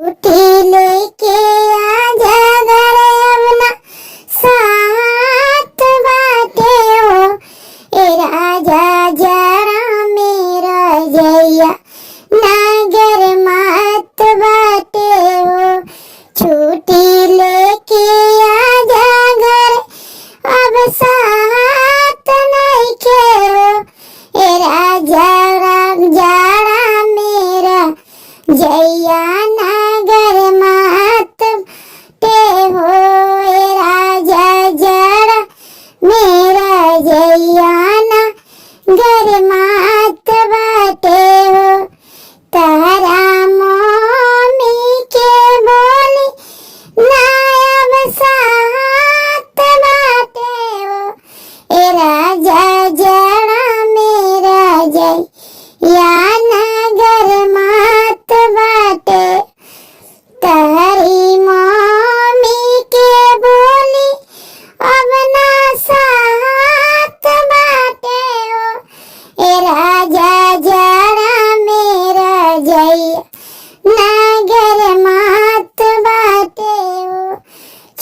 छुट्टी लेके आजा घरे अपना साथ बाटे हो ए राजा जरा मेरा जैया नागर मात बाटे हो। छुट्टी लेके आजा घरे अब साथ नहीं के हो ए राजा राग जाड़ा मेरा जैया नागर मात ते हो ए राजा जड़ा मेरा जैया नागर मात बाटे हो। तारा मम्मी के बोली नायब साथ बाटे हो ए राजा जड़ा मेरा जैया नागर मात बाटे। तारी मम्मी के बोली अब ना साथ बाटे हो ए राजा जड़ा मेरा जैया नागर मात बाटे हो।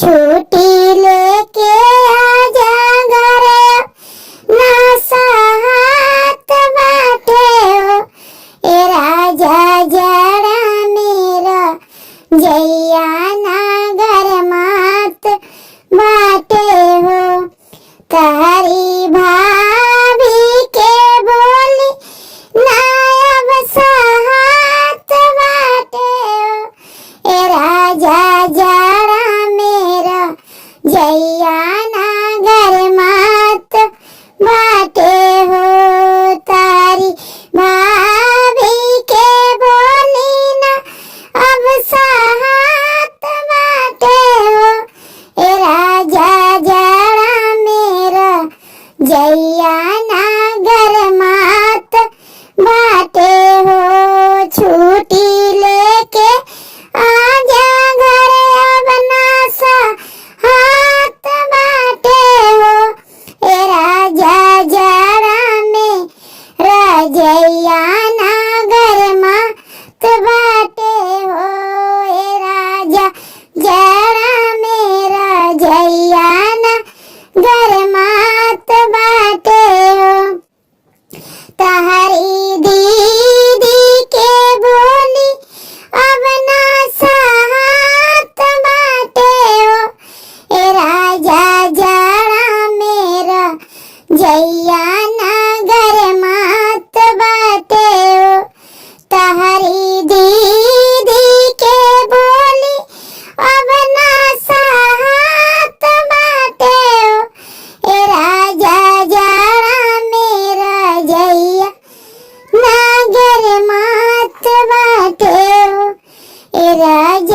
छुट्टी लेके आजा घरे ना साथ बाटे हो ए राजा जड़ा मेरा जैया नागर मात बाटे हो। तारी भाभी के बोली नायब साथ बाटे हो ए राजा जड़ा मेरा जैया नागर मात बाटे हो। तारी भाभी के बोली ना अब साथ बाटे हो ए राजा जड़ा मेरा जैया नागर मात बाटे हो। छुट्टी लेके आजा घरे अब ना साथ बाटे हो ए राजा जड़ा मेरा जैया नागर मात बाटे हो ए राजा जड़ा मेरा जैया नागर मात बाटे हो। तारी दीदी के बोली अब ना साथ बाटे हो ए राजा जड़ा मेरा जैया नागर मात बाटे हो। तारी दीदी के बोली अब ना साथ बाटे हो ए राजा जड़ा मेरा जैया नागर मात बाटे हो ए राजा